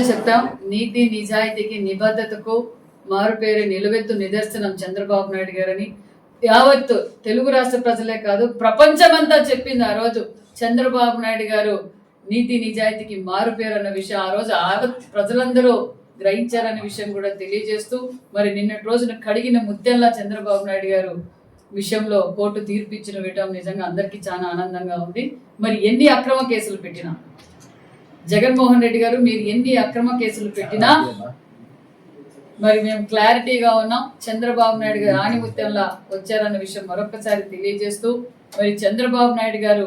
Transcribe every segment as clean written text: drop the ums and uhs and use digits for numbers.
చెప్తాం. నీతి నిజాయితీకి నిబద్ధతకు మారుపేరు నిలువెత్తు నిదర్శనం చంద్రబాబు నాయుడు గారని యావత్తు తెలుగు రాష్ట్ర ప్రజలే కాదు ప్రపంచమంతా చెప్పింది. ఆ రోజు చంద్రబాబు నాయుడు గారు నీతి నిజాయితీకి మారుపేరు అన్న విషయం ఆ రోజు ప్రజలందరూ గ్రహించారనే విషయం కూడా తెలియజేస్తూ, మరి నిన్నటి రోజున కడిగిన ముత్యంలా చంద్రబాబు నాయుడు గారు విషయంలో కోర్టు తీర్పు ఇచ్చిన విషయం నిజంగా అందరికీ చాలా ఆనందంగా ఉంది. మరి ఎన్ని అక్రమ కేసులు పెట్టినా జగన్మోహన్ రెడ్డి గారు మీరు ఎన్ని అక్రమ కేసులు పెట్టినా మరి మేము క్లారిటీగా ఉన్నాం. చంద్రబాబు నాయుడు గారు ఆణిముత్యంలా వచ్చారన్న విషయం మరొకసారి తెలియజేస్తూ, మరి చంద్రబాబు నాయుడు గారు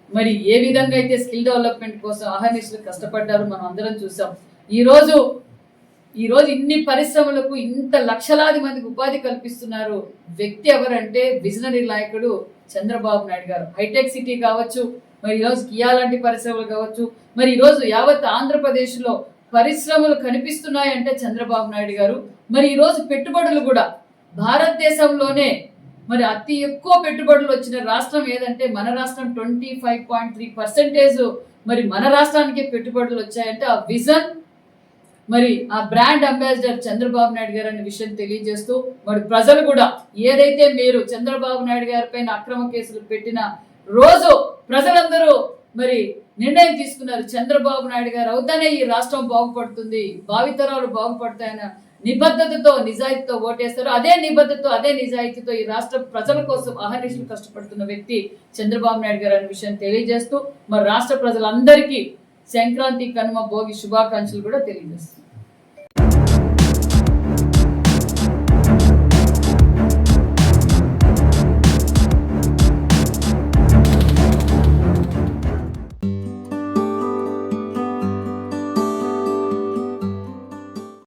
మరి ఏ విధంగా అయితే స్కిల్ డెవలప్మెంట్ కోసం అహర్నిశలు కష్టపడ్డారో మనం అందరం చూసాం. ఈ రోజు ఇన్ని పరిశ్రమలకు ఇంత లక్షలాది మందికి ఉపాధి కల్పిస్తున్నారు వ్యక్తి ఎవరంటే విజనరీ నాయకుడు చంద్రబాబు నాయుడు గారు. హైటెక్ సిటీ కావచ్చు, మరి ఈరోజు కియా లాంటి పరిశ్రమలు కావచ్చు, మరి ఈరోజు యావత్ ఆంధ్రప్రదేశ్ లో పరిశ్రమలు కనిపిస్తున్నాయంటే చంద్రబాబు నాయుడు గారు. మరి ఈరోజు పెట్టుబడులు కూడా భారతదేశంలోనే మరి అతి ఎక్కువ పెట్టుబడులు వచ్చిన రాష్ట్రం ఏదంటే మన రాష్ట్రం. 25.3% మరి మన రాష్ట్రానికి పెట్టుబడులు వచ్చాయంటే ఆ విజన్ మరి ఆ బ్రాండ్ అంబాసిడర్ చంద్రబాబు నాయుడు గారు అనే విషయం తెలియజేస్తూ, మరి ప్రజలు కూడా ఏదైతే మీరు చంద్రబాబు నాయుడు గారి పైన అక్రమ కేసులు పెట్టిన రోజు ప్రజలందరూ మరి నిర్ణయం తీసుకున్నారు. చంద్రబాబు నాయుడు గారు అవుతానే ఈ రాష్ట్రం బాగుపడుతుంది, భావితరాలు బాగుపడతాయన్న నిబద్ధతతో నిజాయితీతో ఓటేస్తారు. అదే నిబద్ధతతో అదే నిజాయితీతో ఈ రాష్ట్ర ప్రజల కోసం అహర్నిశలు కష్టపడుతున్న వ్యక్తి చంద్రబాబు నాయుడు గారు అనే విషయం తెలియజేస్తూ, మరి రాష్ట్ర ప్రజలందరికీ సంక్రాంతి కనుమ భోగి శుభాకాంక్షలు కూడా తెలియజేస్తుంది.